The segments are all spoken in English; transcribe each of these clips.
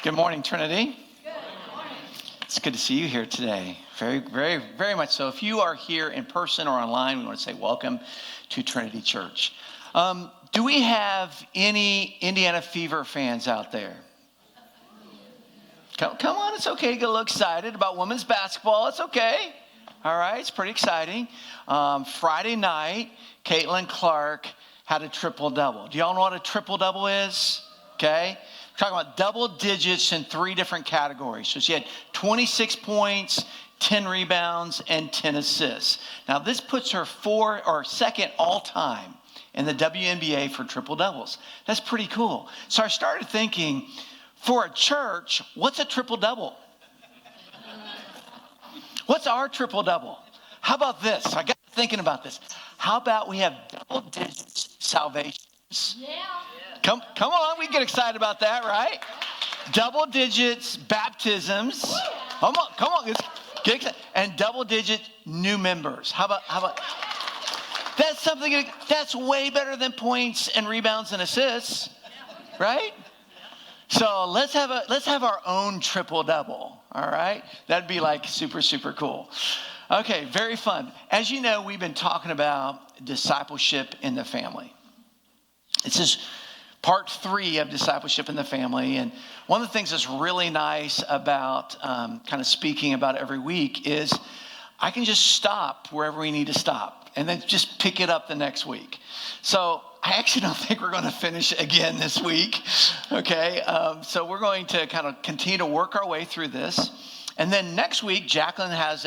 Good morning, Trinity. Good morning. It's good to see you here today. Very, very, very much so. If you are here in person or online, we want to say welcome to Trinity Church. Do we have any Indiana Fever fans out there? Come on, it's okay to get a little excited about women's basketball. It's okay. All right, it's pretty exciting. Friday night, Caitlin Clark had a triple-double. Do y'all know what a triple-double is? Okay. We're talking about double digits in 3 different categories. So she had 26 points, 10 rebounds, and 10 assists. Now this puts her second all-time in the WNBA for triple-doubles. That's pretty cool. So I started thinking, for a church, what's a triple-double? What's our triple-double? How about this? I got thinking about this. How about we have double digits salvations? Yeah. Come on, we get excited about that, right? Double digits baptisms. Come on, let's get excited. And double digit new members. How about that's something that's way better than points and rebounds and assists, right? So let's have our own triple double. All right, that'd be like super, super cool. Okay, very fun. As you know, we've been talking about discipleship in the family. This is part 3 of discipleship in the family. And one of the things that's really nice about kind of speaking about it every week is I can just stop wherever we need to stop and then just pick it up the next week. So I actually don't think we're going to finish again this week. Okay, so we're going to kind of continue to work our way through this. And then next week, Jacqueline has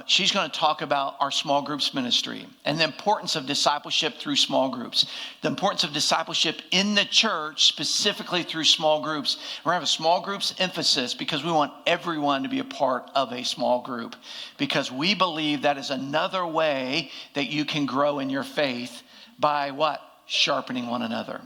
she's going to talk about our small groups ministry and the importance of discipleship through small groups, the importance of discipleship in the church, specifically through small groups. We're going to have a small groups emphasis because we want everyone to be a part of a small group, because we believe that is another way that you can grow in your faith by what? Sharpening one another.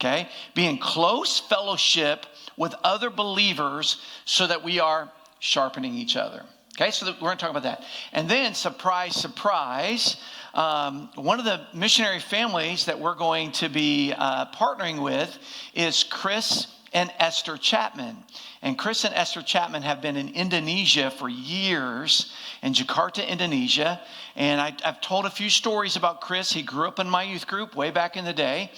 Okay? Be in close fellowship with other believers so that we are sharpening each other. Okay, so we're going to talk about that. And then, surprise, surprise, one of the missionary families that we're going to be partnering with is Chris and Esther Chapman. And Chris and Esther Chapman have been in Indonesia for years, in Jakarta, Indonesia. And I've told a few stories about Chris. He grew up in my youth group way back in the day.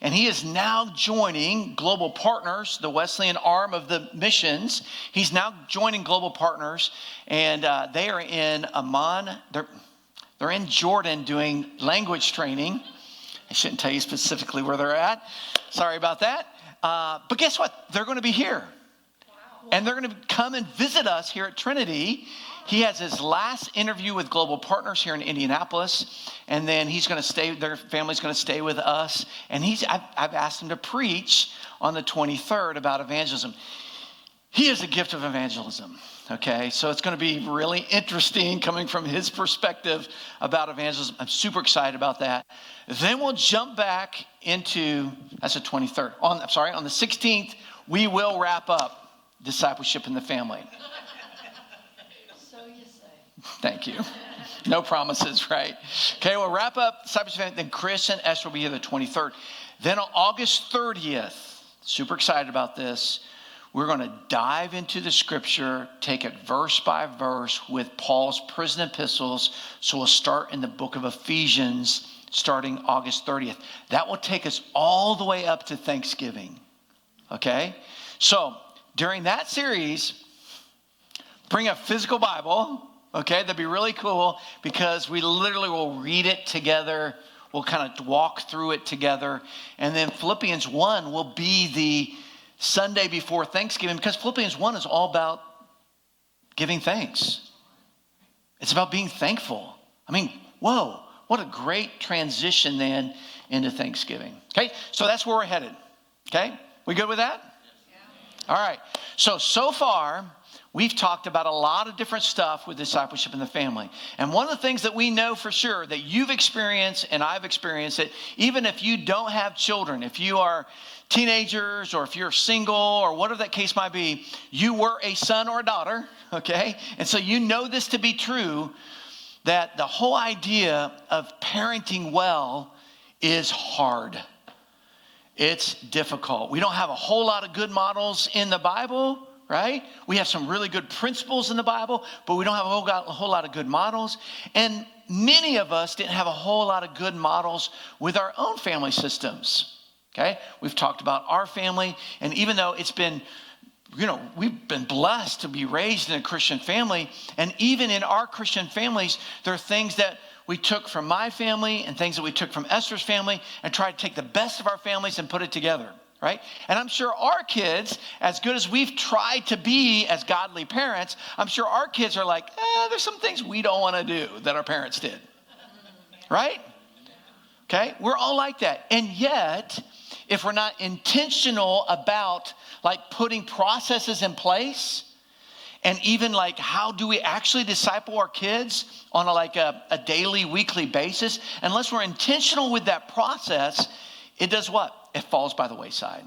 And he is now joining Global Partners, the Wesleyan arm of the missions. He's now joining Global Partners, and they are in Amman. They're in Jordan doing language training. I shouldn't tell you specifically where they're at. Sorry about that. But guess what? They're going to be here. And they're going to come and visit us here at Trinity. He has his last interview with Global Partners here in Indianapolis, and then he's going to stay. Their family's going to stay with us, and I've asked him to preach on the 23rd about evangelism. He has a gift of evangelism. Okay, so it's going to be really interesting coming from his perspective about evangelism. I'm super excited about that. Then we'll jump back into that's the 23rd. On the 16th, we will wrap up discipleship in the family. Thank you. No promises, right? Okay, we'll wrap up discipleship. Then Chris and Esther will be here the 23rd. Then on August 30th, super excited about this, we're going to dive into the scripture, take it verse by verse with Paul's prison epistles. So we'll start in the book of Ephesians starting August 30th. That will take us all the way up to Thanksgiving. Okay? So during that series, bring a physical Bible. Okay, that'd be really cool because we literally will read it together. We'll kind of walk through it together. And then Philippians 1 will be the Sunday before Thanksgiving, because Philippians 1 is all about giving thanks. It's about being thankful. I mean, whoa, what a great transition then into Thanksgiving. Okay, so that's where we're headed. Okay, we good with that? Yeah. All right, so far, we've talked about a lot of different stuff with discipleship in the family. And one of the things that we know for sure that you've experienced and I've experienced it, even if you don't have children, if you are teenagers or if you're single or whatever that case might be, you were a son or a daughter, okay? And so you know this to be true, that the whole idea of parenting well is hard. It's difficult. We don't have a whole lot of good models in the Bible, right? We have some really good principles in the Bible, but we don't have a whole lot of good models. And many of us didn't have a whole lot of good models with our own family systems, okay? We've talked about our family, and even though it's been, we've been blessed to be raised in a Christian family, and even in our Christian families, there are things that we took from my family and things that we took from Esther's family and tried to take the best of our families and put it together, right? And I'm sure our kids, as good as we've tried to be as godly parents, I'm sure our kids are like, there's some things we don't want to do that our parents did, right? Okay, we're all like that. And yet, if we're not intentional about like putting processes in place, and even like how do we actually disciple our kids on a daily, weekly basis, unless we're intentional with that process, it does what? It falls by the wayside.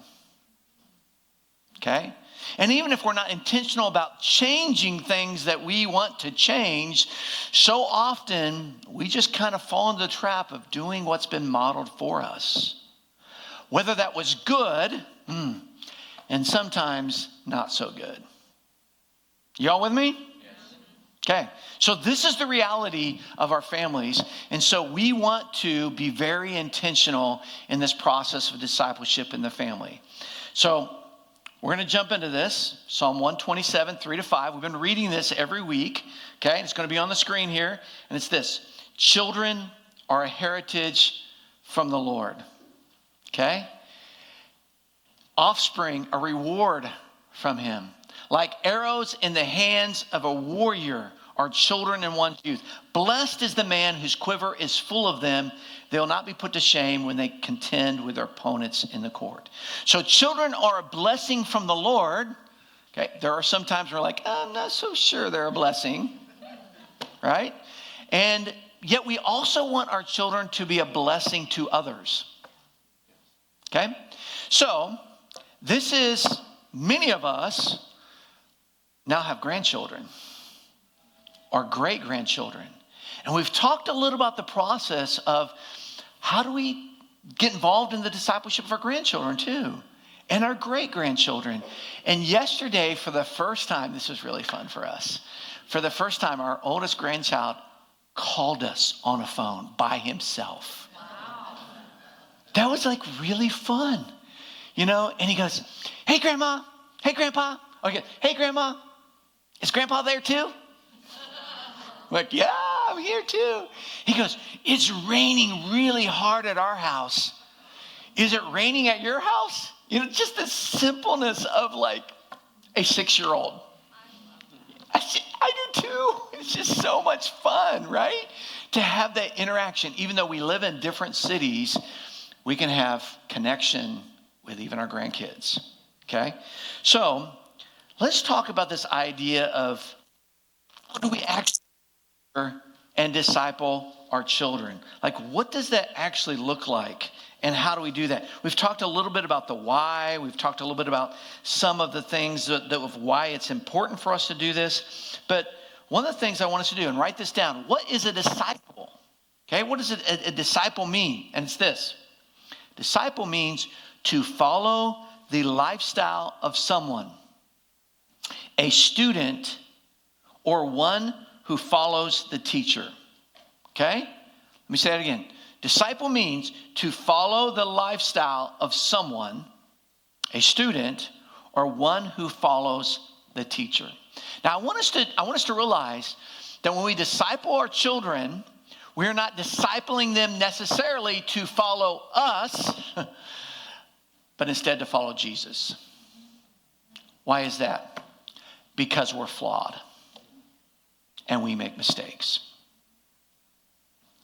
Okay? And even if we're not intentional about changing things that we want to change, so often we just kind of fall into the trap of doing what's been modeled for us. Whether that was good, and sometimes not so good. Y'all with me? Yes. Okay. So this is the reality of our families. And so we want to be very intentional in this process of discipleship in the family. So we're going to jump into this. Psalm 127, 3-5. We've been reading this every week. Okay. It's going to be on the screen here. And it's this: children are a heritage from the Lord. Okay. Offspring, a reward from him. Like arrows in the hands of a warrior are children in one's youth. Blessed is the man whose quiver is full of them. They will not be put to shame when they contend with their opponents in the court. So children are a blessing from the Lord. Okay, there are some times we're like, I'm not so sure they're a blessing, right? And yet we also want our children to be a blessing to others. Okay, so this is, many of us now have grandchildren or great-grandchildren. And we've talked a little about the process of how do we get involved in the discipleship of our grandchildren too, and our great-grandchildren. And yesterday, for the first time, this was really fun for us. For the first time, our oldest grandchild called us on a phone by himself. Wow. That was like really fun, and he goes, hey, Grandma, hey, Grandpa. Okay, hey, Grandma. Is Grandpa there too? Like, yeah, I'm here too. He goes, it's raining really hard at our house. Is it raining at your house? Just the simpleness of like a 6-year-old. I do too. It's just so much fun, right? To have that interaction. Even though we live in different cities, we can have connection with even our grandkids. Okay? So, let's talk about this idea of how do we actually and disciple our children? Like, what does that actually look like? And how do we do that? We've talked a little bit about the why. We've talked a little bit about some of the things that of why it's important for us to do this. But one of the things I want us to do, and write this down, what is a disciple? Okay, what does a disciple mean? And it's this. Disciple means to follow the lifestyle of someone, a student, or one who follows the teacher. Okay? Let me say that again. Disciple means to follow the lifestyle of someone, a student, or one who follows the teacher. Now, I want us to realize that when we disciple our children, we're not discipling them necessarily to follow us, but instead to follow Jesus. Why is that? Because we're flawed and we make mistakes.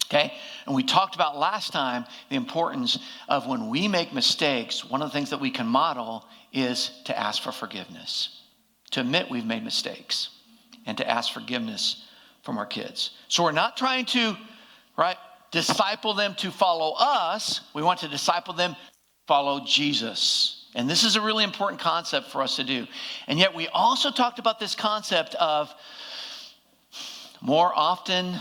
Okay? And we talked about last time the importance of when we make mistakes, one of the things that we can model is to ask for forgiveness, to admit we've made mistakes, and to ask forgiveness from our kids. So we're not trying to, disciple them to follow us. We want to disciple them to follow Jesus. And this is a really important concept for us to do. And yet we also talked about this concept of more often,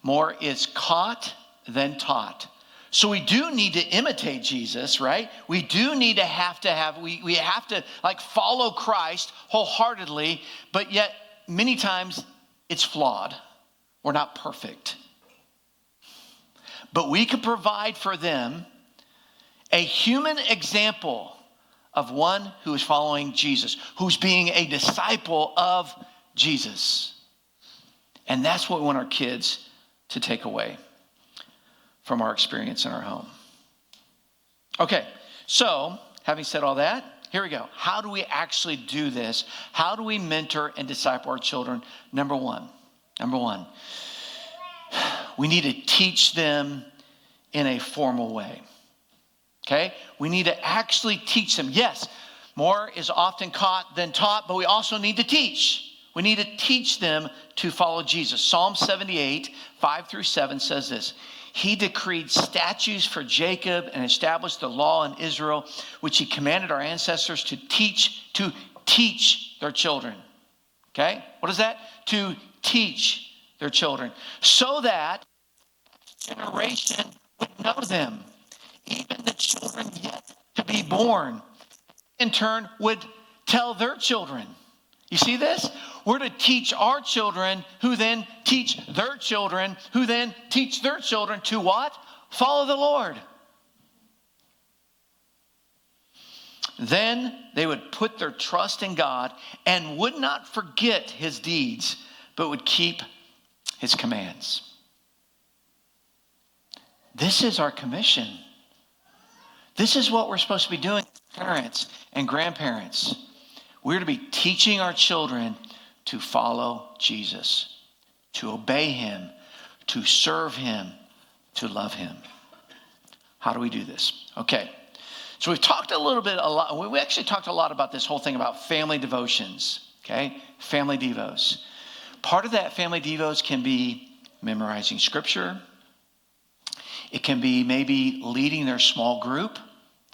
more is caught than taught. So we do need to imitate Jesus, right? We do need to we have to like follow Christ wholeheartedly, but yet many times it's flawed. We're not perfect. But we can provide for them a human example of one who is following Jesus, who's being a disciple of Jesus. And that's what we want our kids to take away from our experience in our home. Okay, so having said all that, here we go. How do we actually do this? How do we mentor and disciple our children? Number one, we need to teach them in a formal way. Okay? We need to actually teach them. Yes, more is often caught than taught, but we also need to teach. We need to teach them to follow Jesus. Psalm 78, 5-7 says this. He decreed statutes for Jacob and established the law in Israel, which he commanded our ancestors to teach their children. Okay? What is that? To teach their children. So that generation would know them. Even the children yet to be born, in turn, would tell their children. You see this? We're to teach our children, who then teach their children, who then teach their children to what? Follow the Lord. Then they would put their trust in God and would not forget his deeds, but would keep his commands. This is our commission. This is what we're supposed to be doing as parents and grandparents. We're to be teaching our children to follow Jesus, to obey him, to serve him, to love him. How do we do this? Okay, so we've talked a lot. We actually talked a lot about this whole thing about family devotions, okay? Family devos. Part of that family devos can be memorizing scripture. It can be maybe leading their small group.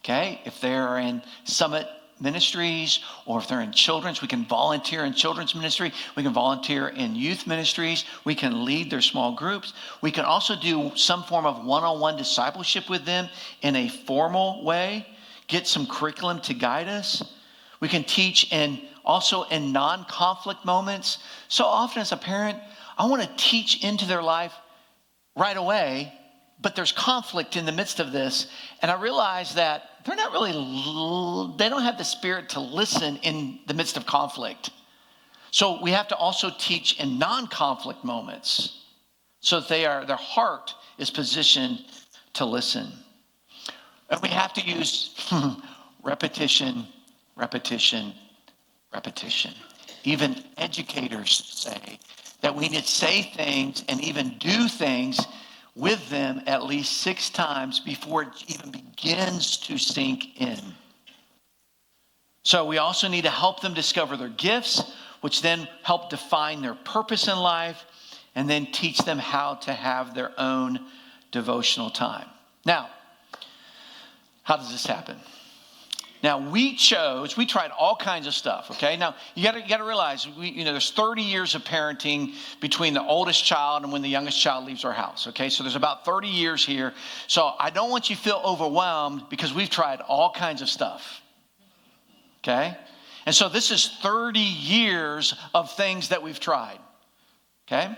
Okay, if they're in Summit Ministries or if they're in children's, we can volunteer in children's ministry. We can volunteer in youth ministries. We can lead their small groups. We can also do some form of one-on-one discipleship with them in a formal way, get some curriculum to guide us. We can teach also in non-conflict moments. So often as a parent, I want to teach into their life right away, but there's conflict in the midst of this. And I realize that they don't have the spirit to listen in the midst of conflict. So we have to also teach in non-conflict moments so that their heart is positioned to listen. And we have to use repetition. Even educators say that we need to say things and even do things with them at least 6 times before it even begins to sink in. So we also need to help them discover their gifts, which then help define their purpose in life, and then teach them how to have their own devotional time. Now, how does this happen? Now, we tried all kinds of stuff, okay? Now, you got to realize, there's 30 years of parenting between the oldest child and when the youngest child leaves our house, okay? So there's about 30 years here. So I don't want you to feel overwhelmed because we've tried all kinds of stuff, okay? And so this is 30 years of things that we've tried, okay?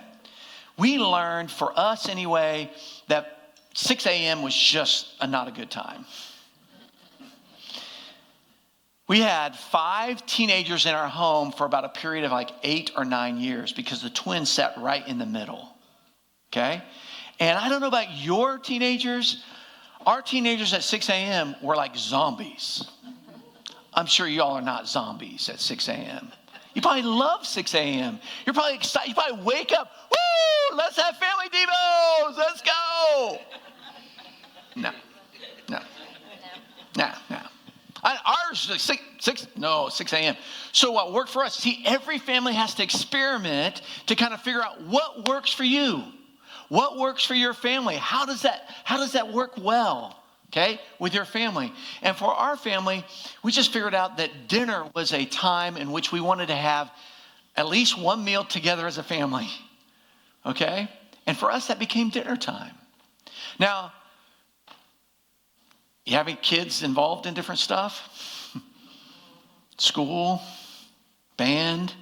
We learned, for us anyway, that 6 a.m. was just not a good time. We had 5 teenagers in our home for about a period of like 8 or 9 years because the twins sat right in the middle, okay? And I don't know about your teenagers. Our teenagers at 6 a.m. were like zombies. I'm sure y'all are not zombies at 6 a.m. You probably love 6 a.m. You're probably excited. You probably wake up, woo, let's have family devos, let's go. No. Ours is 6 a.m. So what worked for us? See, every family has to experiment to kind of figure out what works for you. What works for your family? How does that work well, okay, with your family? And for our family, we just figured out that dinner was a time in which we wanted to have at least one meal together as a family, okay? And for us, that became dinner time. Now, You having kids involved in different stuff? School, band,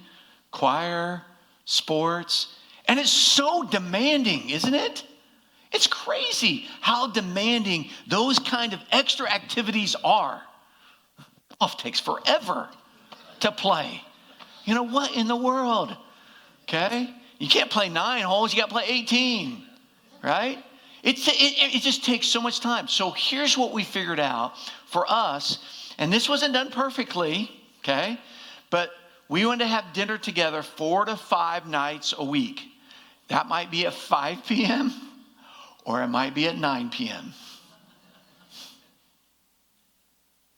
choir, sports. And it's so demanding, isn't it? It's crazy how demanding those kind of extra activities are. Golf takes forever to play. You know, what in the world? Okay? You can't play 9 holes, you got to play 18, right? It just takes so much time. So here's what we figured out for us, and this wasn't done perfectly, okay? But we wanted to have dinner together 4 to 5 nights a week. That might be at 5 p.m. or it might be at 9 p.m.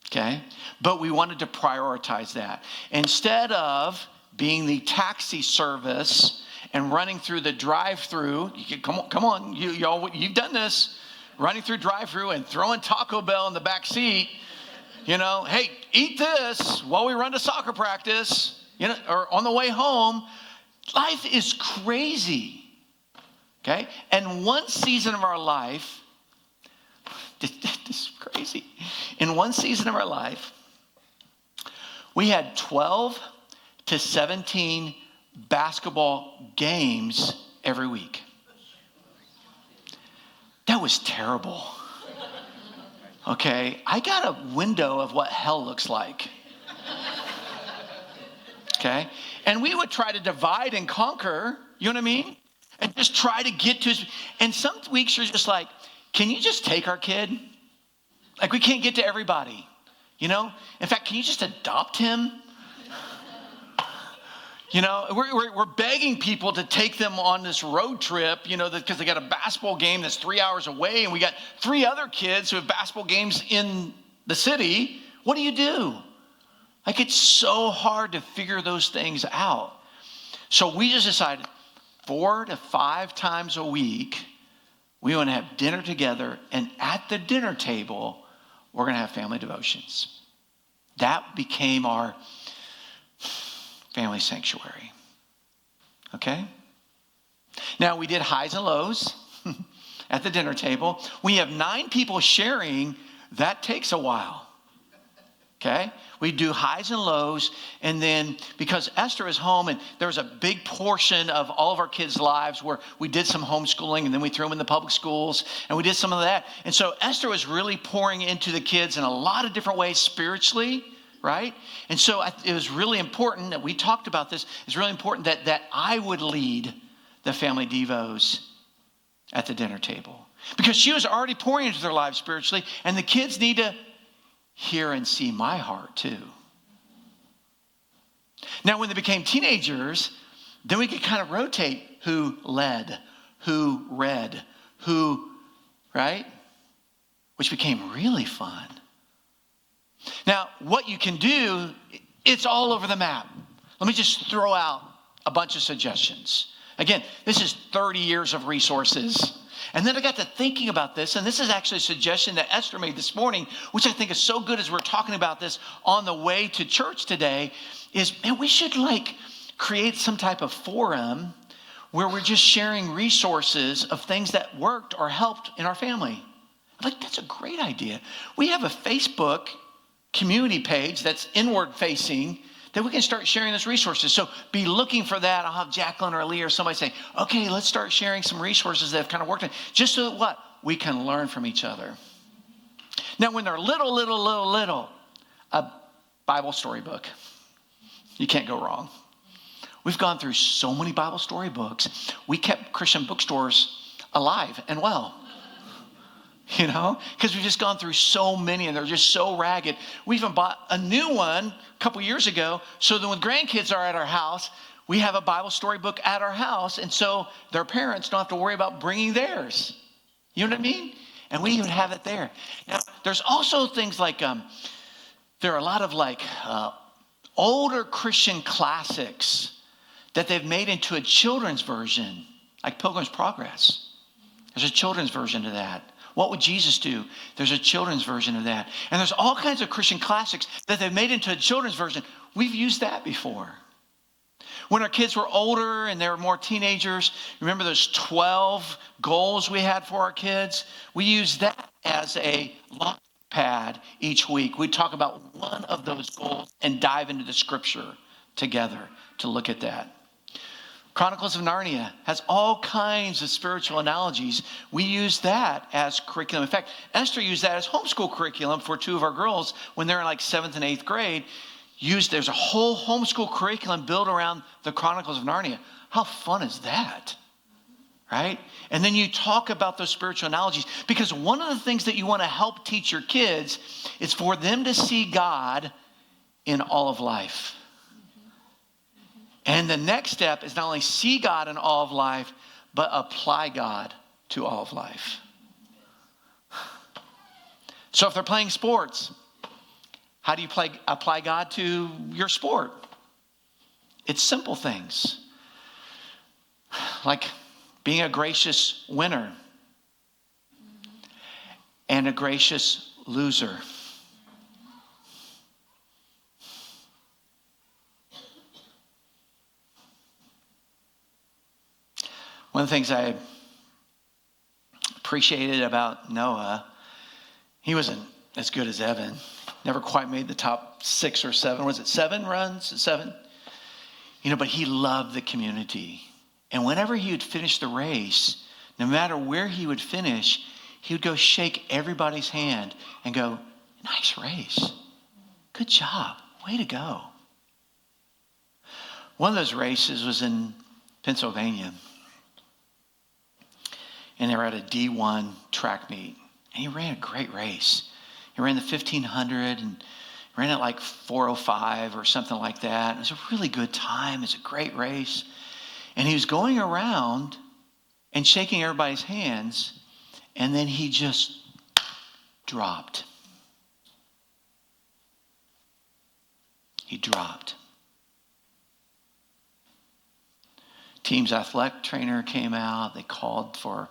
Okay? But we wanted to prioritize that. Instead of being the taxi service and running through the drive-through, come on, you've done this, running through drive-through and throwing Taco Bell in the back seat, you know, hey, eat this while we run to soccer practice, you know, or on the way home. Life is crazy, okay? And one season of our life, this is crazy. In one season of our life, we had 12 to 17 basketball games every week. That was terrible. Okay, I got a window of what hell looks like. Okay, and we would try to divide and conquer, you know what I mean? And just try to get to, and some weeks you're just like, can you just take our kid? Like, we can't get to everybody, you know? In fact, can you just adopt him? You know, we're begging people to take them on this road trip, you know, because they got a basketball game that's 3 hours away, and we got 3 other kids who have basketball games in the city. What do you do? Like, it's so hard to figure those things out. So we just decided 4 to 5 times a week, we want to have dinner together, and at the dinner table, we're going to have family devotions. That became our family sanctuary. Okay? Now, we did highs and lows at the dinner table. We have 9 people sharing. That takes a while. Okay? We do highs and lows, and then because Esther is home, and there was a big portion of all of our kids' lives where we did some homeschooling, and then we threw them in the public schools, and we did some of that. And so Esther was really pouring into the kids in a lot of different ways spiritually, right? And so it was really important that we talked about this. It's really important that I would lead the family devos at the dinner table, because she was already pouring into their lives spiritually, and the kids need to hear and see my heart too. Now, when they became teenagers, then we could kind of rotate who led, who read, who, right? Which became really fun. Now, what you can do, it's all over the map. Let me just throw out a bunch of suggestions. Again, this is 30 years of resources. And then I got to thinking about this, and this is actually a suggestion that Esther made this morning, which I think is so good as we're talking about this on the way to church today, is, man, we should create some type of forum where we're just sharing resources of things that worked or helped in our family. I'm like, that's a great idea. We have a Facebook community page that's inward facing, that we can start sharing those resources. So be looking for that. I'll have Jacqueline or Lee or somebody say, okay, let's start sharing some resources that have kind of worked, just so that what? We can learn from each other. Now, when they're little, a Bible storybook. You can't go wrong. We've gone through so many Bible story books. We kept Christian bookstores alive and well. You know, because we've just gone through so many, and they're just so ragged. We even bought a new one a couple years ago, so that when grandkids are at our house, we have a Bible storybook at our house, and so their parents don't have to worry about bringing theirs. You know what I mean? And we even have it there. Now, there's also things like, there are a lot of older Christian classics that they've made into a children's version, like Pilgrim's Progress. There's a children's version of that. What would Jesus do? There's a children's version of that. And there's all kinds of Christian classics that they've made into a children's version. We've used that before. When our kids were older and they were more teenagers, remember those 12 goals we had for our kids? We used that as a pad each week, we'd talk about one of those goals and dive into the scripture together to look at that. Chronicles of Narnia has all kinds of spiritual analogies. We use that as curriculum. In fact, Esther used that as homeschool curriculum for two of our girls when they're in like 7th and 8th grade. There's a whole homeschool curriculum built around the Chronicles of Narnia. How fun is that? Right? And then you talk about those spiritual analogies, because one of the things that you want to help teach your kids is for them to see God in all of life. And the next step is not only see God in all of life, but apply God to all of life. So if they're playing sports, how do you apply God to your sport? It's simple things, like being a gracious winner and a gracious loser. One of the things I appreciated about Noah, he wasn't as good as Evan. Never quite made the top 6 or 7. Was it 7 runs? 7? But he loved the community. And whenever he would finish the race, no matter where he would finish, he would go shake everybody's hand and go, "Nice race. Good job. Way to go." One of those races was in Pennsylvania. And they were at a D1 track meet. And he ran a great race. He ran the 1500 and ran at like 4:05 or something like that. It was a really good time. It was a great race. And he was going around and shaking everybody's hands. And then he just dropped. He dropped. Team's athletic trainer came out. They called for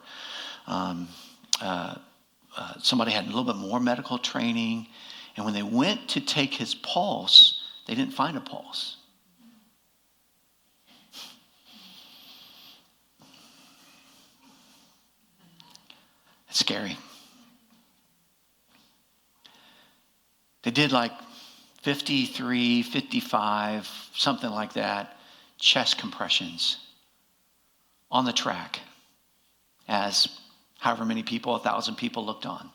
somebody had a little bit more medical training. And when they went to take his pulse, they didn't find a pulse. It's scary. They did like 53, 55, something like that, chest compressions on the track as however many people, 1,000 people looked on.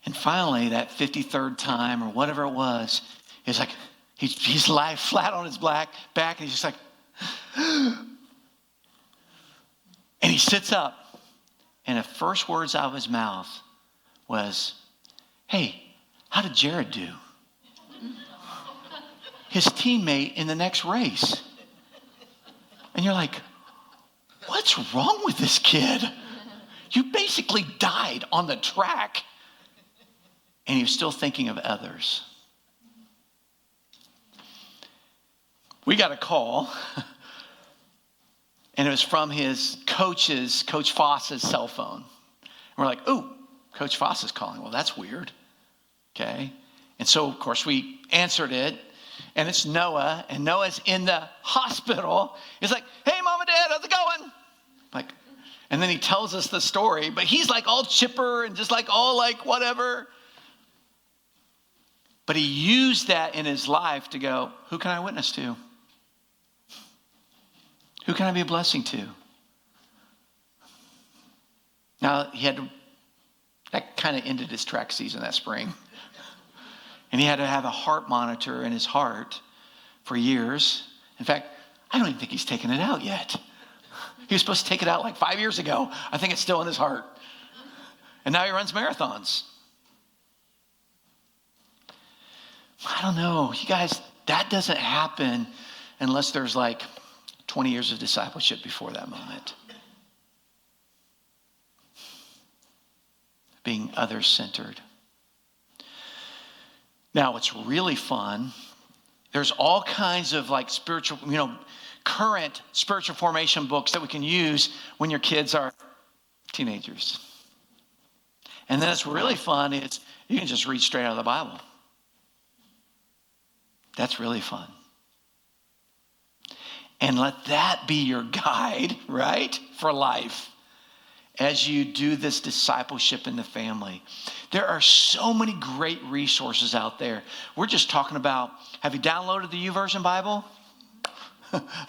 And finally, that 53rd time or whatever it was, it's like he's lying flat on his back and he's just like, and he sits up. And the first words out of his mouth was, "Hey, how did Jared do?" His teammate in the next race. And you're like, what's wrong with this kid? You basically died on the track. And he was still thinking of others. We got a call. And it was from his Coach Foss's cell phone. And we're like, "Ooh, Coach Foss is calling." Well, that's weird. Okay. And so, of course, we answered it. And it's Noah. And Noah's in the hospital. He's like, "Hey, Mom and Dad, how's it going?" And then he tells us the story. But he's like all chipper and just like all like whatever. But he used that in his life to go, who can I witness to? Who can I be a blessing to? Now, that kind of ended his track season that spring. And he had to have a heart monitor in his heart for years. In fact, I don't even think he's taken it out yet. He was supposed to take it out like 5 years ago. I think it's still in his heart. And now he runs marathons. I don't know. You guys, that doesn't happen unless there's like 20 years of discipleship before that moment. Being others-centered. Now, what's really fun, there's all kinds of like spiritual, current spiritual formation books that we can use when your kids are teenagers. And then it's really fun is you can just read straight out of the Bible. That's really fun. And let that be your guide, right, for life. as you do this discipleship in the family. There are so many great resources out there. We're just talking about, have you downloaded the YouVersion Bible?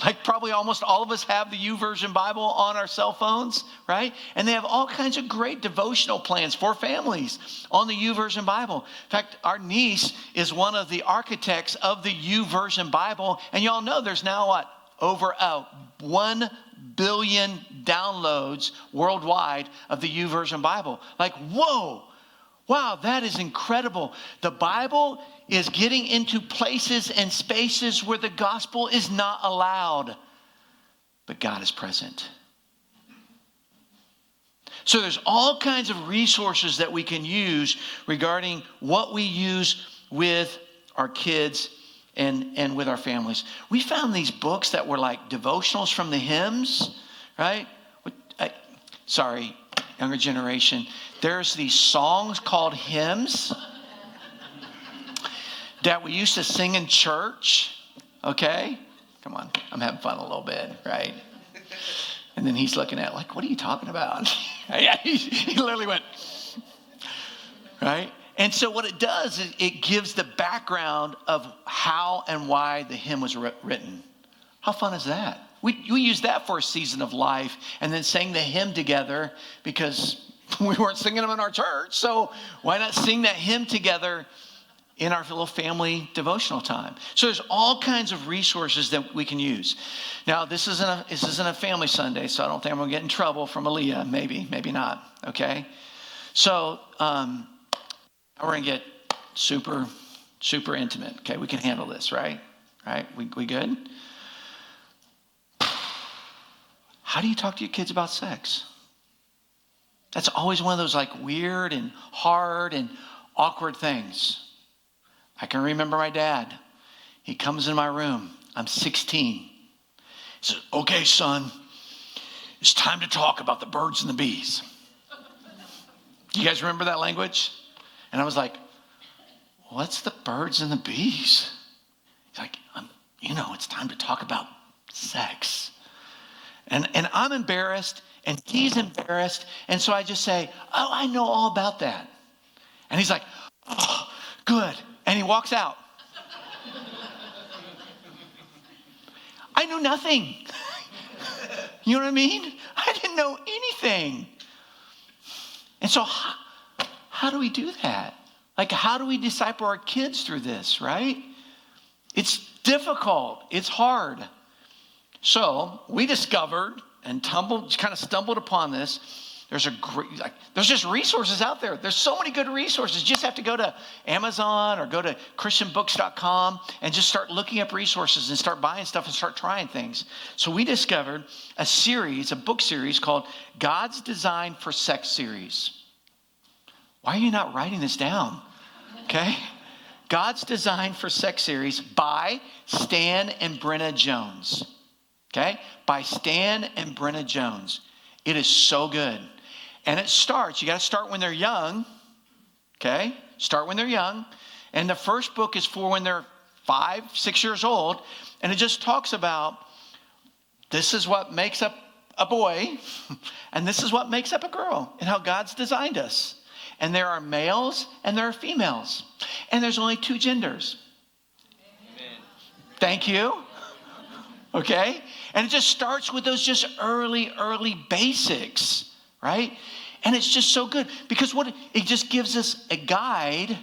Like probably almost all of us have the YouVersion Bible on our cell phones, right? And they have all kinds of great devotional plans for families on the YouVersion Bible. In fact, our niece is one of the architects of the YouVersion Bible. And y'all know there's now what? Over 1 billion downloads worldwide of the YouVersion Bible. Like, whoa, wow, that is incredible. The Bible is getting into places and spaces where the gospel is not allowed, but God is present. So there's all kinds of resources that we can use regarding what we use with our kids and with our families. We found these books that were like devotionals from the hymns, right? Sorry, younger generation. There's these songs called hymns that we used to sing in church, okay? Come on, I'm having fun a little bit, right? And then he's looking at like, what are you talking about? Yeah, he literally went, right? And so what it does is it gives the background of how and why the hymn was written. How fun is that? We used that for a season of life and then sang the hymn together because we weren't singing them in our church. So why not sing that hymn together in our little family devotional time? So there's all kinds of resources that we can use. Now, this isn't a family Sunday, so I don't think I'm going to get in trouble from Aaliyah. Maybe not, okay? So we're going to get super, super intimate, okay? We can handle this, right? Right? We good? How do you talk to your kids about sex? That's always one of those like weird and hard and awkward things. I can remember my dad. He comes in my room. I'm 16. He says, okay, son, it's time to talk about the birds and the bees. You guys remember that language? And I was like, what's the birds and the bees? He's like, it's time to talk about sex. And I'm embarrassed and he's embarrassed. And so I just say, oh, I know all about that. And he's like, oh, good. And he walks out. I knew nothing. You know what I mean? I didn't know anything. And so how do we do that? Like, how do we disciple our kids through this, right? It's difficult. It's hard. So we discovered and stumbled upon this. There's just resources out there. There's so many good resources. You just have to go to Amazon or go to christianbooks.com and just start looking up resources and start buying stuff and start trying things. So we discovered a book series called God's Design for Sex series. Why are you not writing this down? Okay? God's Design for Sex series by Stan and Brenna Jones. Okay? By Stan and Brenna Jones. It is so good. And you got to start when they're young. Okay? Start when they're young. And the first book is for when they're 5, 6 years old. And it just talks about this is what makes up a boy. And this is what makes up a girl. And how God's designed us. And there are males and there are females. And there's only 2 genders. Amen. Thank you. Okay? And it just starts with those just early basics, right? And it's just so good because it just gives us a guide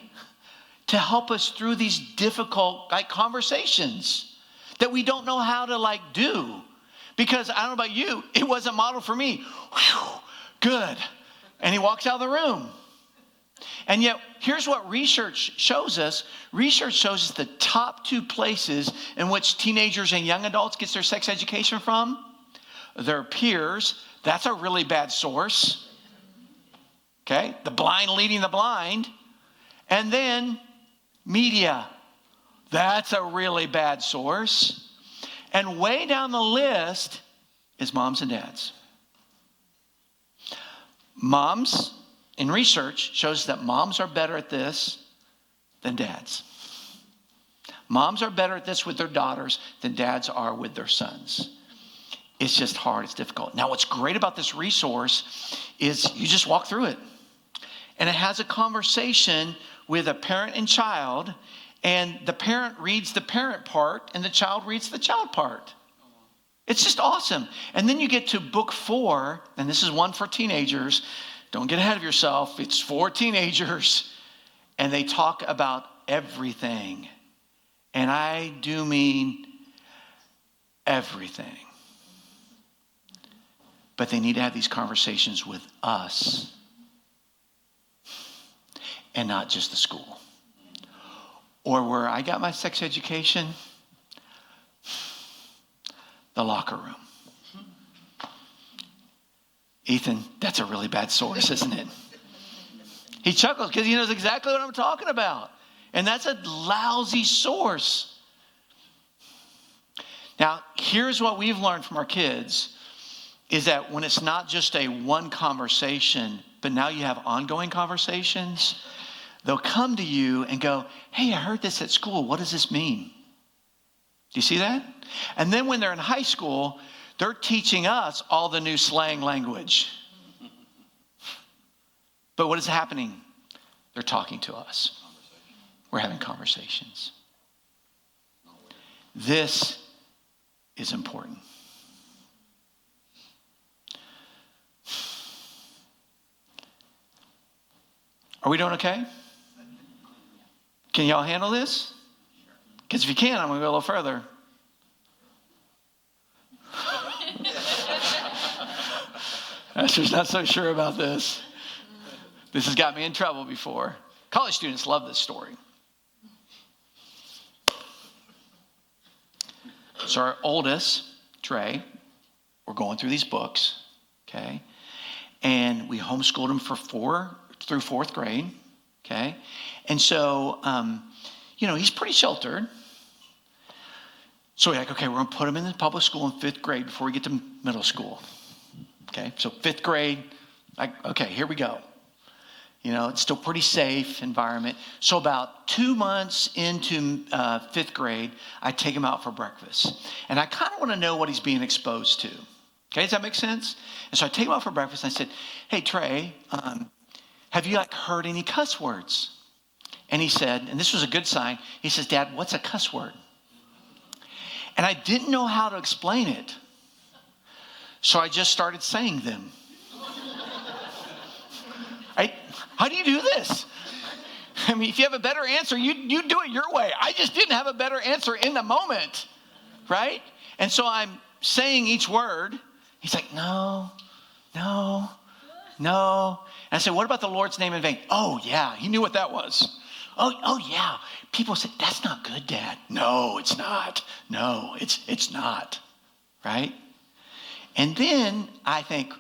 to help us through these difficult conversations that we don't know how to do. Because I don't know about you, it wasn't modeled for me. Whew, good. And he walks out of the room. And yet, here's what research shows us. Research shows us the top 2 places in which teenagers and young adults get their sex education from. Their peers. That's a really bad source. Okay? The blind leading the blind. And then media. That's a really bad source. And way down the list is moms and dads. Moms, in research, shows that moms are better at this than dads. Moms are better at this with their daughters than dads are with their sons. It's just hard. It's difficult. Now, what's great about this resource is you just walk through it. And it has a conversation with a parent and child. And the parent reads the parent part and the child reads the child part. It's just awesome. And then you get to book 4, and this is one for teenagers. Don't get ahead of yourself. It's for teenagers. And they talk about everything. And I do mean everything. But they need to have these conversations with us and not just the school. Or where I got my sex education, the locker room. Ethan, that's a really bad source, isn't it? He chuckles because he knows exactly what I'm talking about. And that's a lousy source. Now, here's what we've learned from our kids, is that when it's not just a one conversation, but now you have ongoing conversations, they'll come to you and go, hey, I heard this at school. What does this mean? Do you see that? And then when they're in high school, they're teaching us all the new slang language. But what is happening? They're talking to us. We're having conversations. This is important. Are we doing okay? Can y'all handle this? Because if you can, I'm going to go a little further. Esther's not so sure about this. This has got me in trouble before. College students love this story. So our oldest, Trey, we're going through these books, okay? And we homeschooled him through 4th grade, okay? And so, he's pretty sheltered. So we're like, okay, we're going to put him in the public school in 5th grade before we get to middle school. Okay, so 5th grade, okay, here we go. It's still pretty safe environment. So about 2 months into 5th grade, I take him out for breakfast. And I kind of want to know what he's being exposed to. Okay, does that make sense? And so I take him out for breakfast and I said, hey, Trey, have you heard any cuss words? And he said, and this was a good sign, he says, Dad, what's a cuss word? And I didn't know how to explain it. So I just started saying them. Right? How do you do this? I mean, if you have a better answer, you do it your way. I just didn't have a better answer in the moment. Right? And so I'm saying each word. He's like, no. And I said, what about the Lord's name in vain? Oh, yeah. He knew what that was. Oh, yeah. People said, that's not good, Dad. No, it's not. No, it's not. Right? And then I think,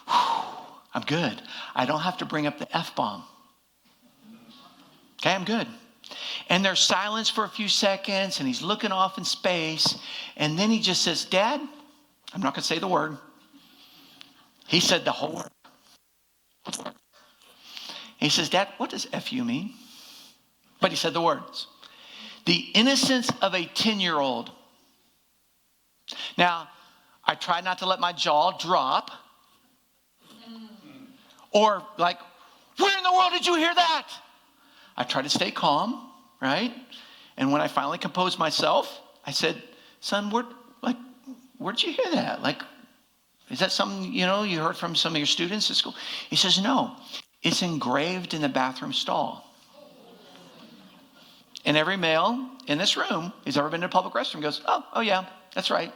I'm good. I don't have to bring up the F-bomb. Okay, I'm good. And there's silence for a few seconds, and he's looking off in space. And then he just says, Dad, I'm not going to say the word. He said the whole word. He says, Dad, what does F-U mean? But he said the words. The innocence of a 10-year-old. Now, I try not to let my jaw drop. Or where in the world did you hear that? I try to stay calm, right? And when I finally composed myself, I said, son, where'd you hear that? Is that something, you heard from some of your students at school? He says, no, it's engraved in the bathroom stall. And every male in this room who's ever been to a public restroom goes, oh yeah, that's right.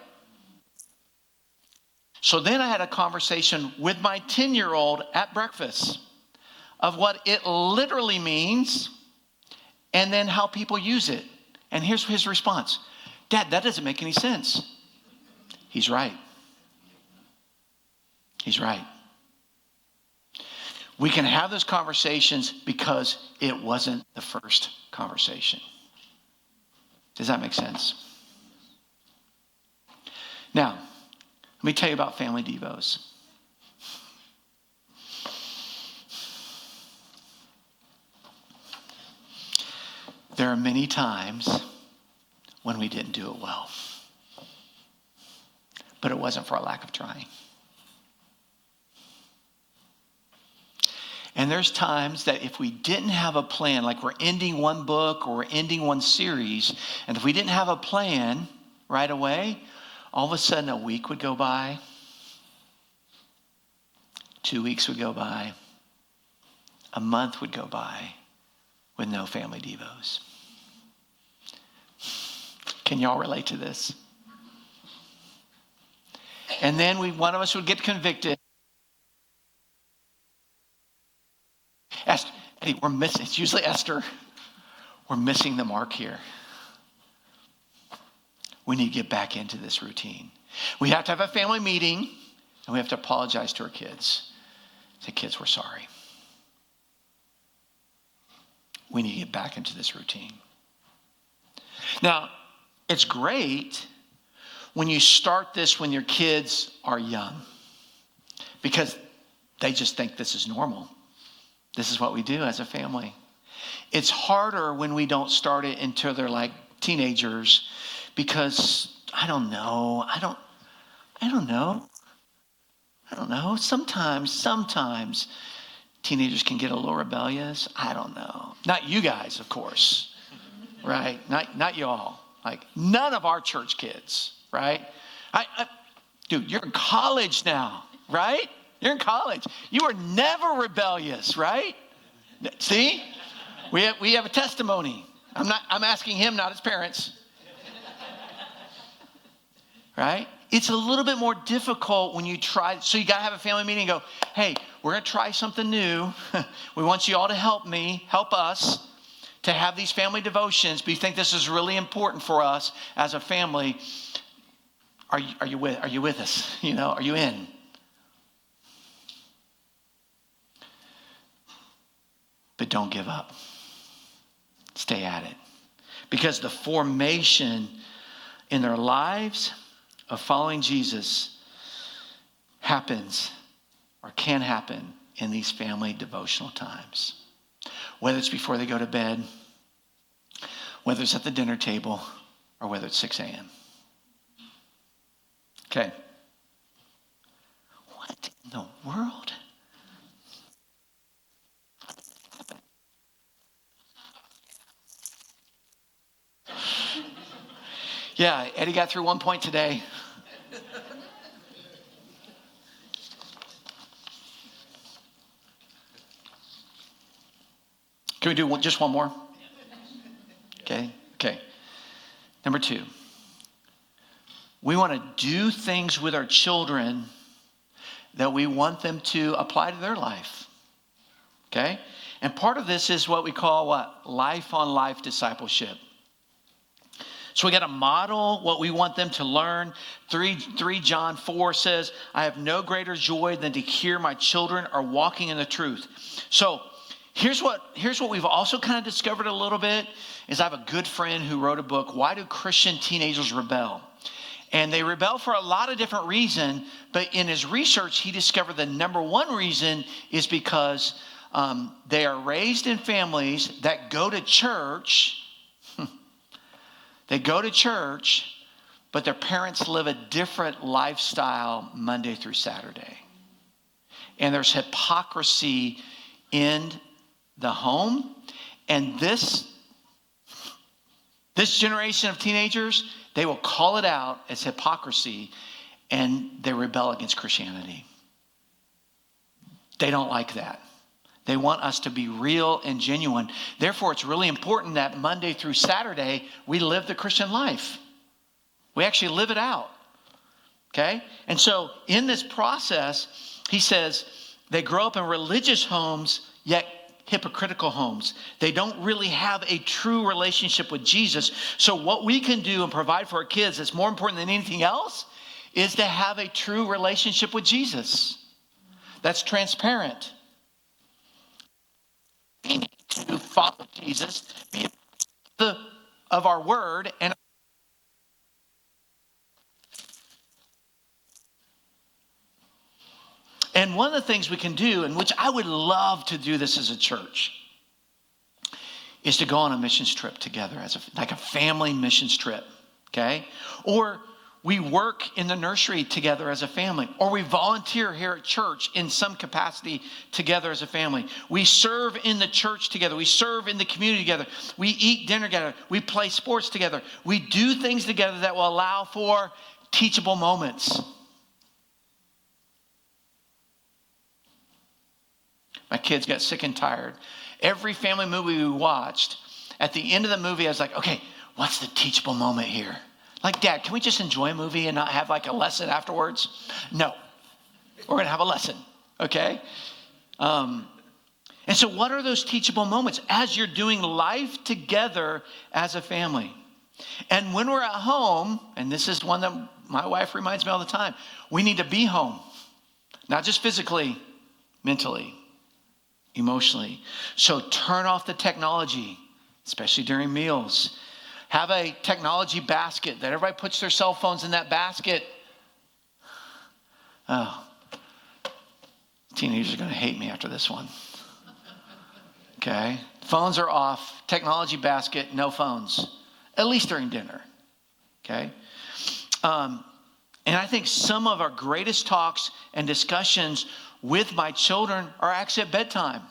So then I had a conversation with my 10-year-old at breakfast of what it literally means and then how people use it. And here's his response. Dad, that doesn't make any sense. He's right. He's right. We can have those conversations because it wasn't the first conversation. Does that make sense? Now, let me tell you about family devos. There are many times when we didn't do it well. but it wasn't for a lack of trying. And there's times that if we didn't have a plan, like we're ending one book or we're ending one series, and if we didn't have a plan right away, all of a sudden a week would go by, 2 weeks would go by, a month would go by with no family devos. Can y'all relate to this? And then one of us would get convicted. Esther, Eddie, we're missing. It's usually Esther. We're missing the mark here. We need to get back into this routine. We have to have a family meeting, and we have to apologize to our kids. Say, kids, we're sorry. We need to get back into this routine. Now, it's great when you start this when your kids are young, because they just think this is normal. This is what we do as a family. It's harder when we don't start it until they're like teenagers, because I don't know. Sometimes teenagers can get a little rebellious. I don't know. Not you guys, of course, right? Not y'all. Like none of our church kids, right? Dude, you're in college now, right? You're in college. You were never rebellious, right? See? We have a testimony. I'm asking him, not his parents. Right? It's a little bit more difficult when you try. So you got to have a family meeting and go, hey, we're going to try something new. We want you all to help us to have these family devotions. We think this is really important for us as a family. Are you with us? Are you in? But don't give up. Stay at it. Because the formation in their lives of following Jesus happens or can happen in these family devotional times. Whether it's before they go to bed, whether it's at the dinner table, or whether it's 6 a.m. Okay. What in the world? Yeah, Eddie got through 1 point today. Can we do just one more? Okay. Number 2. We want to do things with our children that we want them to apply to their life. Okay? And part of this is what we call life on life discipleship. So we got to model what we want them to learn. 3 John 4 says, I have no greater joy than to hear my children are walking in the truth. So here's what we've also kind of discovered a little bit is I have a good friend who wrote a book, Why Do Christian Teenagers Rebel? And they rebel for a lot of different reasons, but in his research, he discovered the number one reason is because they are raised in families that go to church. They go to church, but their parents live a different lifestyle Monday through Saturday. And there's hypocrisy in the home. And this generation of teenagers, they will call it out as hypocrisy, and they rebel against Christianity. They don't like that. They want us to be real and genuine. Therefore, it's really important that Monday through Saturday, we live the Christian life. We actually live it out. Okay? And so in this process, he says, they grow up in religious homes, yet hypocritical homes. They don't really have a true relationship with Jesus. So what we can do and provide for our kids that's more important than anything else is to have a true relationship with Jesus. That's transparent. We need to follow Jesus, be of our word, and one of the things we can do, and which I would love to do this as a church, is to go on a missions trip together like a family missions trip, okay? Or we work in the nursery together as a family, or we volunteer here at church in some capacity together as a family. We serve in the church together. We serve in the community together. We eat dinner together. We play sports together. We do things together that will allow for teachable moments. My kids got sick and tired. Every family movie we watched, at the end of the movie, I was like, okay, what's the teachable moment here? Like, Dad, can we just enjoy a movie and not have like a lesson afterwards? No, we're going to have a lesson, okay? And so what are those teachable moments as you're doing life together as a family? And when we're at home, and this is one that my wife reminds me all the time, we need to be home, not just physically, mentally, emotionally. So turn off the technology, especially during meals. Have a technology basket that everybody puts their cell phones in that basket. Oh, teenagers are going to hate me after this one. Okay, phones are off. Technology basket, no phones, at least during dinner. Okay, and I think some of our greatest talks and discussions with my children are actually at bedtime.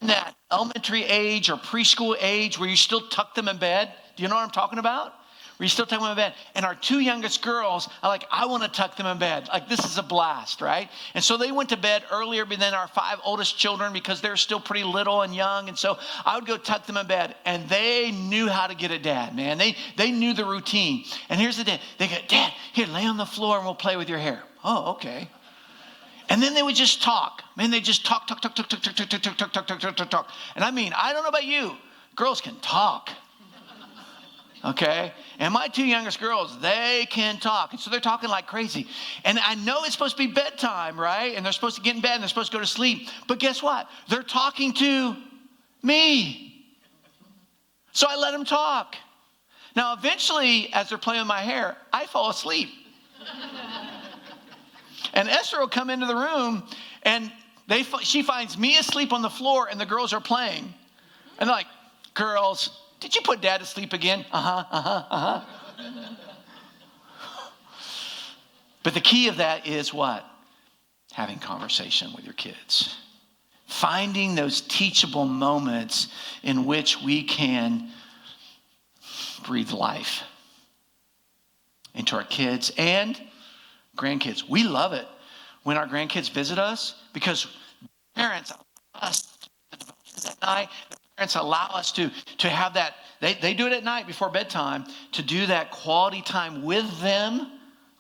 In that elementary age or preschool age where you still tuck them in bed. Do you know what I'm talking about? Where you still tuck them in bed. And our two youngest girls are like, I want to tuck them in bed. Like, this is a blast, right? And so they went to bed earlier than our 5 oldest children because they're still pretty little and young. And so I would go tuck them in bed. And they knew how to get it, Dad, man. They knew the routine. And here's the deal. They go, Dad, here, lay on the floor and we'll play with your hair. Oh, okay. And then they would just talk. Man, they just talk. And I mean, I don't know about you. Girls can talk. Okay? And my 2 youngest girls, they can talk. And so they're talking like crazy. And I know it's supposed to be bedtime, right? And they're supposed to get in bed and they're supposed to go to sleep. But guess what? They're talking to me. So I let them talk. Now, eventually, as they're playing with my hair, I fall asleep. And Esther will come into the room and she finds me asleep on the floor and the girls are playing. And they're like, girls, did you put Dad to sleep again? Uh-huh. But the key of that is what? Having conversation with your kids. Finding those teachable moments in which we can breathe life into our kids and grandkids. We love it when our grandkids visit us because parents allow us at night. Parents allow us to have that. They do it at night before bedtime to do that quality time with them,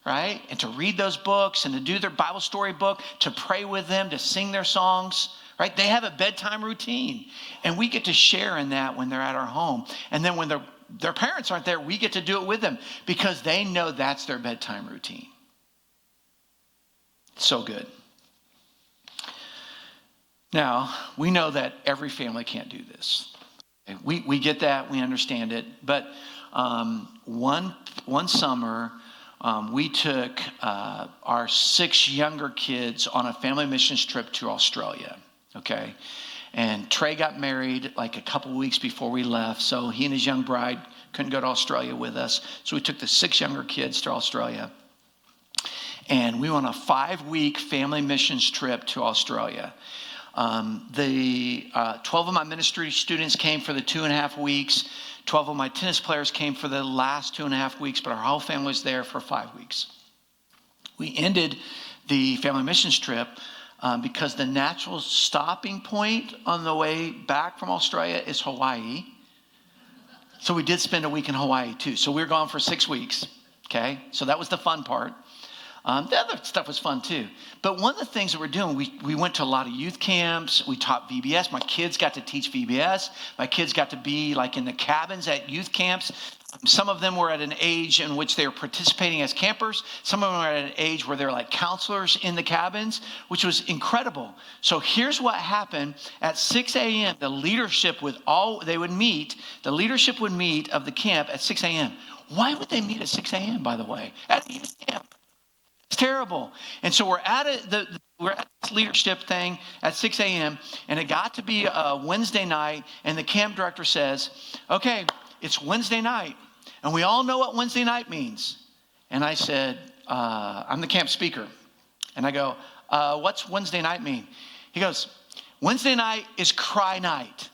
right? And to read those books and to do their Bible story book, to pray with them, to sing their songs, right? They have a bedtime routine, and we get to share in that when they're at our home. And then when their parents aren't there, we get to do it with them because they know that's their bedtime routine. So good. Now, we know that every family can't do this. We get that. We understand it. But one summer, we took our 6 younger kids on a family missions trip to Australia. Okay? And Trey got married like a couple weeks before we left. So he and his young bride couldn't go to Australia with us. So we took the 6 younger kids to Australia. And we went on a 5-week family missions trip to Australia. 12 of my ministry students came for the 2.5 weeks. 12 of my tennis players came for the last 2.5 weeks, but our whole family was there for 5 weeks. We ended the family missions trip because the natural stopping point on the way back from Australia is Hawaii. So we did spend a week in Hawaii too. So we were gone for 6 weeks. Okay, so that was the fun part. The other stuff was fun too. But one of the things that we're doing, we went to a lot of youth camps. We taught VBS. My kids got to teach VBS. My kids got to be like in the cabins at youth camps. Some of them were at an age in which they were participating as campers. Some of them were at an age where they're like counselors in the cabins, which was incredible. So here's what happened. At 6 a.m., the leadership would meet of the camp at 6 a.m. Why would they meet at 6 a.m., by the way? At a youth camp. It's terrible. And so we're at this leadership thing at 6 a.m. and it got to be a Wednesday night, and the camp director says, okay, it's Wednesday night. And we all know what Wednesday night means. And I said, I'm the camp speaker. And I go, what's Wednesday night mean? He goes, Wednesday night is cry night.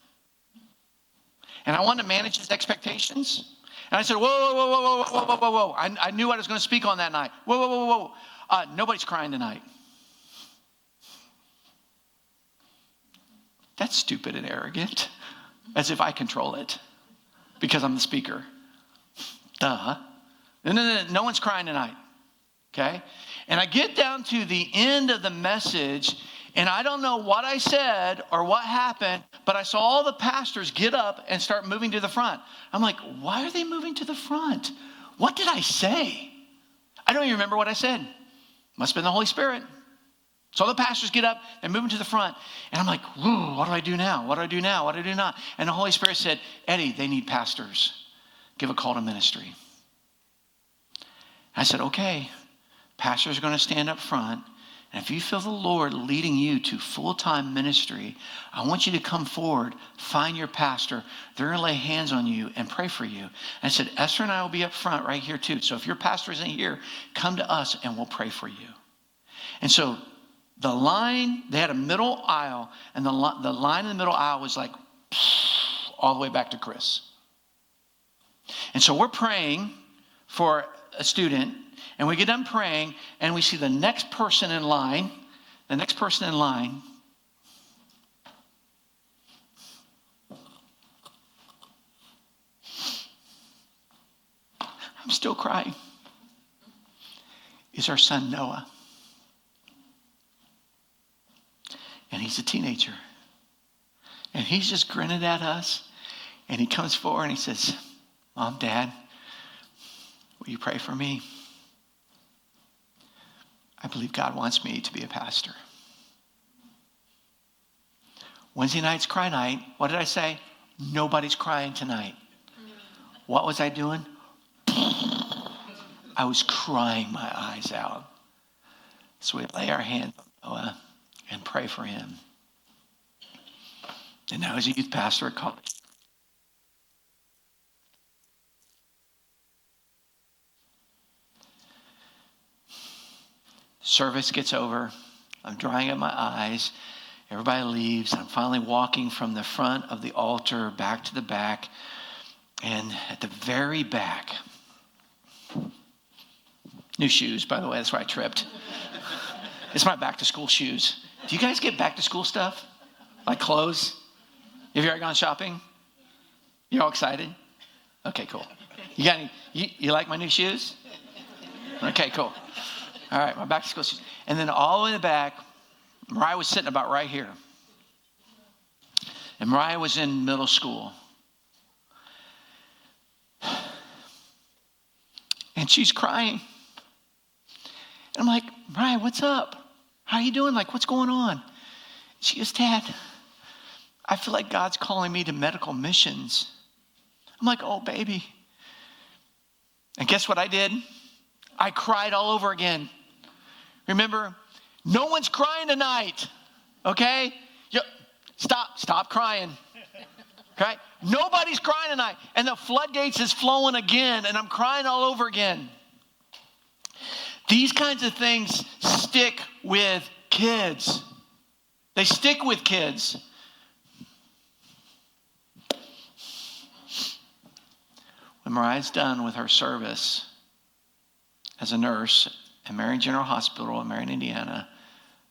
And I wanted to manage his expectations. And I said, whoa. I knew I was going to speak on that night. Whoa. Nobody's crying tonight. That's stupid and arrogant. As if I control it. Because I'm the speaker. Duh. No one's crying tonight. Okay? And I get down to the end of the message, and I don't know what I said or what happened, but I saw all the pastors get up and start moving to the front. I'm like, why are they moving to the front? What did I say? I don't even remember what I said. Must have been the Holy Spirit. So the pastors get up and moving to the front. And I'm like, whoa, what do I do now? What do I do now? What do I do now? And the Holy Spirit said, Eddie, they need pastors. Give a call to ministry. I said, okay, pastors are going to stand up front. And if you feel the Lord leading you to full-time ministry, I want you to come forward, find your pastor. They're going to lay hands on you and pray for you. And I said, Esther and I will be up front right here too. So if your pastor isn't here, come to us and we'll pray for you. And so the line, they had a middle aisle, and the line in the middle aisle was like all the way back to Chris. And so we're praying for a student, and we get done praying, and we see the next person in line. I'm still crying. Is our son Noah. And he's a teenager. And he's just grinning at us. And he comes forward and he says, Mom, Dad, will you pray for me? I believe God wants me to be a pastor. Wednesday night's cry night. What did I say? Nobody's crying tonight. What was I doing? I was crying my eyes out. So we lay our hands on Noah and pray for him. And now he's a youth pastor at college. Service gets over. I'm drying up my eyes. Everybody leaves. I'm finally walking from the front of the altar back to the back. And at the very back, new shoes, by the way, that's where I tripped. It's my back to school shoes. Do you guys get back to school stuff? Like clothes? Have you ever gone shopping? You all excited? Okay, cool. You like my new shoes? Okay, cool. All right, my back to school shoes. And then all the way in the back, Mariah was sitting about right here. And Mariah was in middle school. And she's crying. And I'm like, Mariah, what's up? How are you doing? Like, what's going on? She goes, Dad, I feel like God's calling me to medical missions. I'm like, oh, baby. And guess what I did? I cried all over again. Remember, no one's crying tonight, okay? Stop crying, okay? Nobody's crying tonight. And the floodgates is flowing again, and I'm crying all over again. These kinds of things stick with kids. They stick with kids. When Mariah's done with her service as a nurse at Marion General Hospital in Marion, Indiana,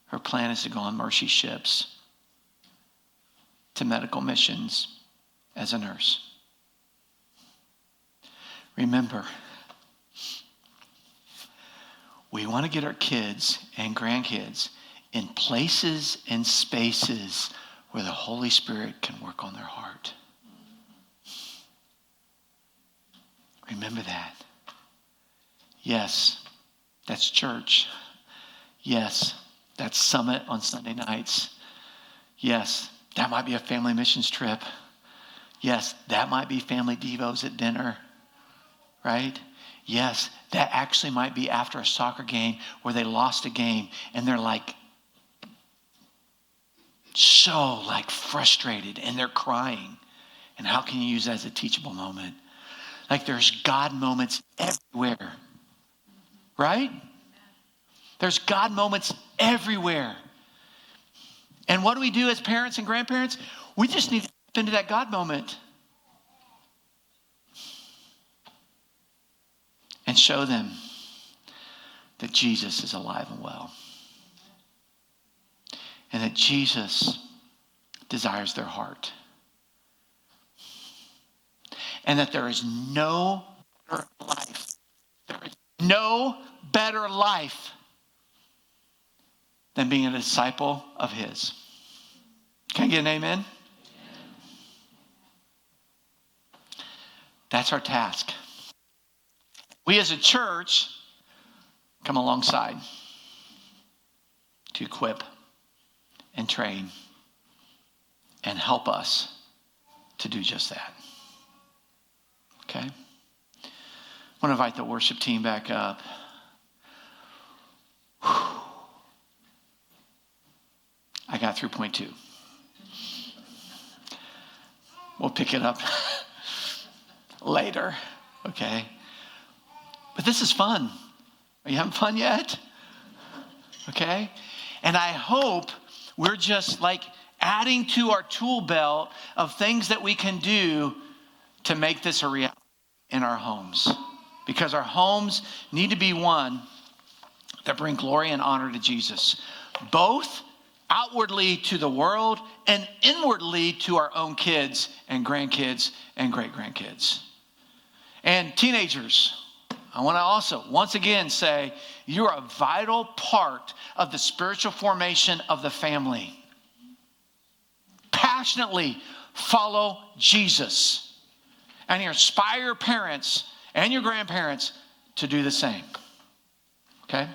her plan is to go on Mercy ships to medical missions as a nurse. Remember, we want to get our kids and grandkids in places and spaces where the Holy Spirit can work on their heart. Remember that. Yes, that's church. Yes, that's Summit on Sunday nights. Yes, that might be a family missions trip. Yes, that might be family devos at dinner, right? Yes, that actually might be after a soccer game where they lost a game and they're like so frustrated and they're crying. And how can you use that as a teachable moment? Like there's God moments everywhere. right? There's God moments everywhere. And what do we do as parents and grandparents? We just need to step into that God moment and show them that Jesus is alive and well. And that Jesus desires their heart. And that there is no better life. There is no better life than being a disciple of his. Can I get an amen? That's our task. We as a church come alongside to equip and train and help us to do just that. Okay? I want to invite the worship team back up. I got through point 2. We'll pick it up later, okay? But this is fun. Are you having fun yet? Okay? And I hope we're just like adding to our tool belt of things that we can do to make this a reality in our homes. Because our homes need to be one that bring glory and honor to Jesus. Both outwardly to the world and inwardly to our own kids and grandkids and great-grandkids. And teenagers, I want to also once again say you're a vital part of the spiritual formation of the family. Passionately follow Jesus. And you inspire your parents and your grandparents to do the same. Okay?